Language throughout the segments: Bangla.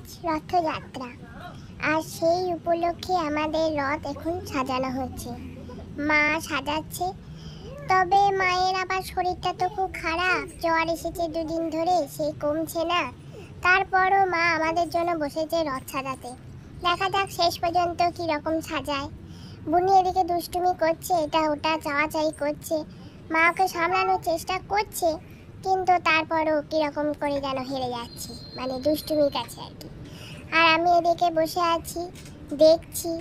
আজ রথযাত্রা, আর সেই উপলক্ষে আমাদের রথ এখন সাজানো হচ্ছে। মা সাজাচ্ছে, তবে মায়ের আবার শরীরটা তো খুব খারাপ, জ্বর এসেছে দুদিন ধরে, সেই কমছে না। তারপরও মা আমাদের জন্য বসেছে রথ সাজাতে। দেখা যাক শেষ পর্যন্ত কি রকম সাজায়। বুনি এদিকে দুষ্টুমি করছে, এটা ওটা চাওয়াচাই করছে। মা ওকে সামলানোর চেষ্টা করছে, কিন্তু তারপরও কিরকম করে যেন হেরে যাচ্ছি, মানে দুষ্টুমির কাছে আর কি। আর আমি এদিকে বসে আছি, দেখছি।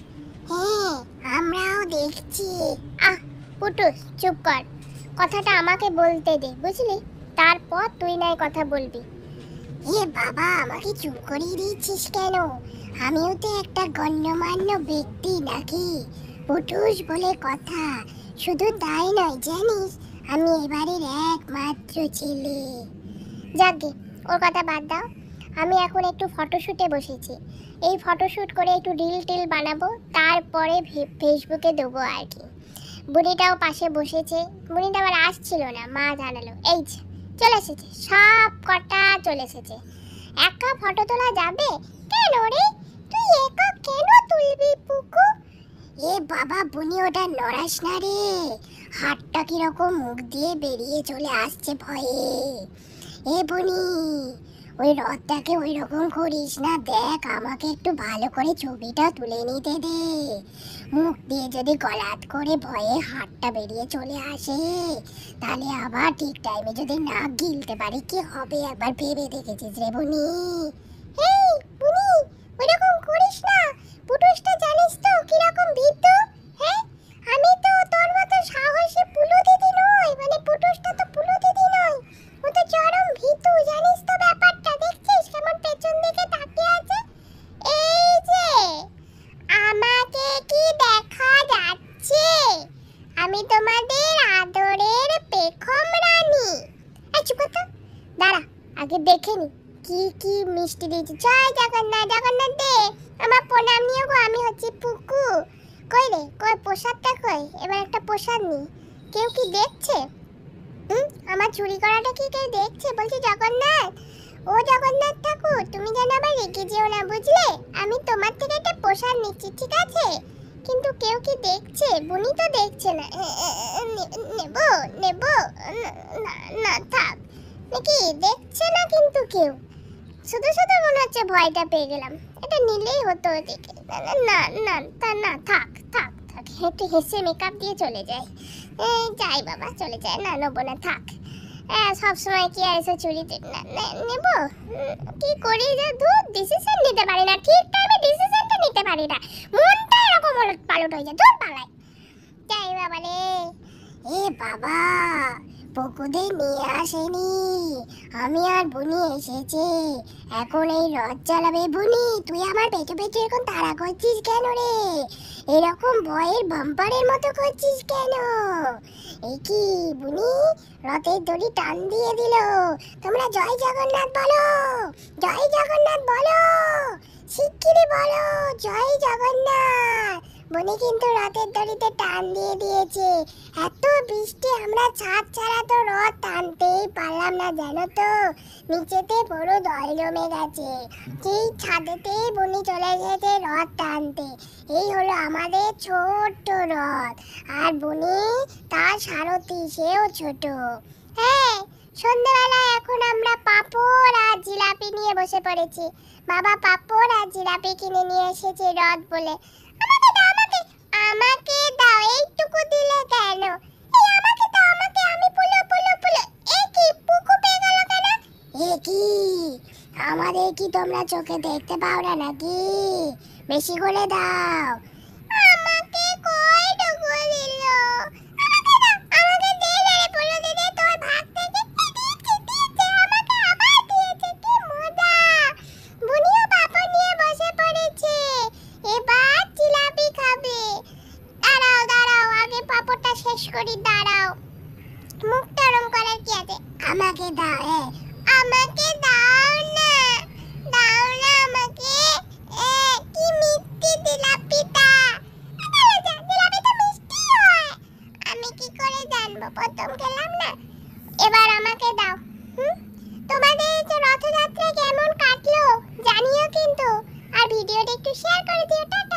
হ্যাঁ, আমরাও দেখছি। পুটুস চুপ কর, কথাটা আমাকে বলতে দে, বুঝলি? তারপর তুই নাই কথা বলবি। বাবা, আমাকে চুপ করিয়ে দিচ্ছিস কেন? আমিও তো একটা গণ্যমান্য ব্যক্তি নাকি? পুটুস বলে কথা। শুধু তাই নয় জানিস, আমি এবারের একমাত্র ছেলে। যাকে ওর কথা বাদ দাও, আমি এখন একটু ফটোশ্যুটে বসেছি। এই ফটোশ্যুট করে একটু রিল টিল বানাবো, তারপরে ফেসবুকে দেবো আর কি। বুড়িটাও পাশে বসেছে। বুড়িটা আবার আসছিল না, মা জানালো। এই চলে এসেছে, সব কটা চলে এসেছে। একা ফটো তোলা যাবে? কেন রে, তুই একা কেন তুলবি পুকু? বাবা বুনি, ওটা নড়াস না রে, হাতটা কিরকম মুখ দিয়ে বেরিয়ে চলে আসছে ভয়ে। বুনি, ওই রথটাকে ওই রকম করিস না, দেখ আমাকে একটু ভালো করে ছবিটা তুলে নিতে দে। মুখ দিয়ে যদি গলাত করে ভয়ে হাতটা বেরিয়ে চলে আসে, তাহলে আবার ঠিক টাইমে যদি না গিলতে পারি কি হবে, একবার ভেবে দেখেছিস রে বুনি? বুনি, ওইরকম করিস না, পুটুসটা জানিস তো কিরকম ভীতু। হ্যাঁ, আমি তো তোর মতো সাহসী পুলু দিদি নই, মানে পুটুসটা তো পুলু দিদি নয়, ও তো চরম ভীতু, জানিস তো ব্যাপারটা? দেখছিস কেমন পেছন দিকে তাকিয়ে আছে? এই যে আমাকে কি দেখা যাচ্ছে? আমি তোমাদের আদরের পেখম রানী। চুপ কর, দাঁড়া আগে দেখে নি কি কি মিষ্টি দিয়েছি। জয় জগন্নাথ, জগন্নাথ দে আমার প্রণাম নিয়ে গো, আমি হচ্ছি পুকু। কই রে, কই প্রসাদটা কই? এবার একটা প্রসাদ নি। কেউ কি দেখছে? আমার চুরি করাটা কি কেউ দেখছে? বলছি জগন্নাথ, ও জগন্নাথ ঠাকুর, তুমি যেন আবার রেখে যেও না, বুঝলে? আমি তোমার থেকে একটা প্রসাদ নিচ্ছি, ঠিক আছে? কিন্তু কেউ কি দেখছে? বুনি তো দেখছে না। নেব নেব না, না থাক। নাকি দেখছে না কিন্তু কেউ? শুধু শুধু মনে হচ্ছে ভয়টা পেয়ে গেলাম। এটা নিলেই হতো ওদিকে। না না না, তা না, থাক থাক থাক, একটু হেসে মেকআপ দিয়ে চলে যায়। যাই বাবা, চলে যায়, না নেবো না, থাক। সবসময় কি আর এসে চুরি নেব? কি করি যে ডিসিশন নিতে পারি না, ঠিক টাইমে ডিসিশনটা নিতে পারি না, মনটা এরকম ওলট পালট হয়ে যায়, দূর পালাই। যাই বাবা রে। বাবা, পুকুদের নিয়ে আসেনি, আমি আর বুনি এসেছে। এখন এই রথ চালাবে বুনি। তুই আমার পেছু পেছু এরকম তাড়া করছিস কেন রে? এরকম ভয়ের বাম্পারের মতো করছিস কেন? কি বুনি, রথের দড়ি টান দিয়ে দিল। তোমরা জয় জগন্নাথ বলো, জয় জগন্নাথ বলো, শিগগিরই বলো জয় জগন্নাথ। বুনি কিন্তু রথের দড়িতে টান দিয়ে দিয়েছে। এত বৃষ্টি, আমরা ছাদ ছাড়া তো রথ টানতেই পারলাম না, জানো তো? নিচেতে পুরো জল জমে গেছে। সেই ছাদেতেই বুনি চলে গেছে রথ টানতে। এই হলো আমাদের ছোট্ট রথ, আর বুনি তার সারথি, সেও ছোট। হ্যাঁ, সন্ধ্যাবেলা এখন আমরা পাঁপড় আর জিলাপি নিয়ে বসে পড়েছি। বাবা পাঁপড় আর জিলাপি কিনে নিয়ে এসেছে রথ বলে। আমাকে দাও, এইটুকু দিলে কেন? আমাকে দাও, আমাকে, আমি পুলো পুলো পুলো। কি পুকু পেয়ে গেল কেন? কি আমাদের কি তোমরা চোখে দেখতে পাও না নাকি? বেশি করে দাও। আমাকে কয়টুকু দিল? আমাকে দাও, আমাকে দে রে পুলো দিদি, তোর ভাগ থেকে দিয়েছে, আমাকে আবার দিয়েছে, কি মজা। বুনিও পাপড় নিয়ে বসে পড়েছে, এবার জিলাপি খাবে। দাঁড়াও দাঁড়াও, আগে পাপড়টা শেষ করি, দাঁড়াও। মুখটা রং করার কি আছে? আমাকে দাও, আমাকে দাও না, দাও না আমাকে। কি মিষ্টি জিলাপিটা। জিলাপি তো মিষ্টি হয়। ভিডিওটা একটু শেয়ার করে দিও। টাটা।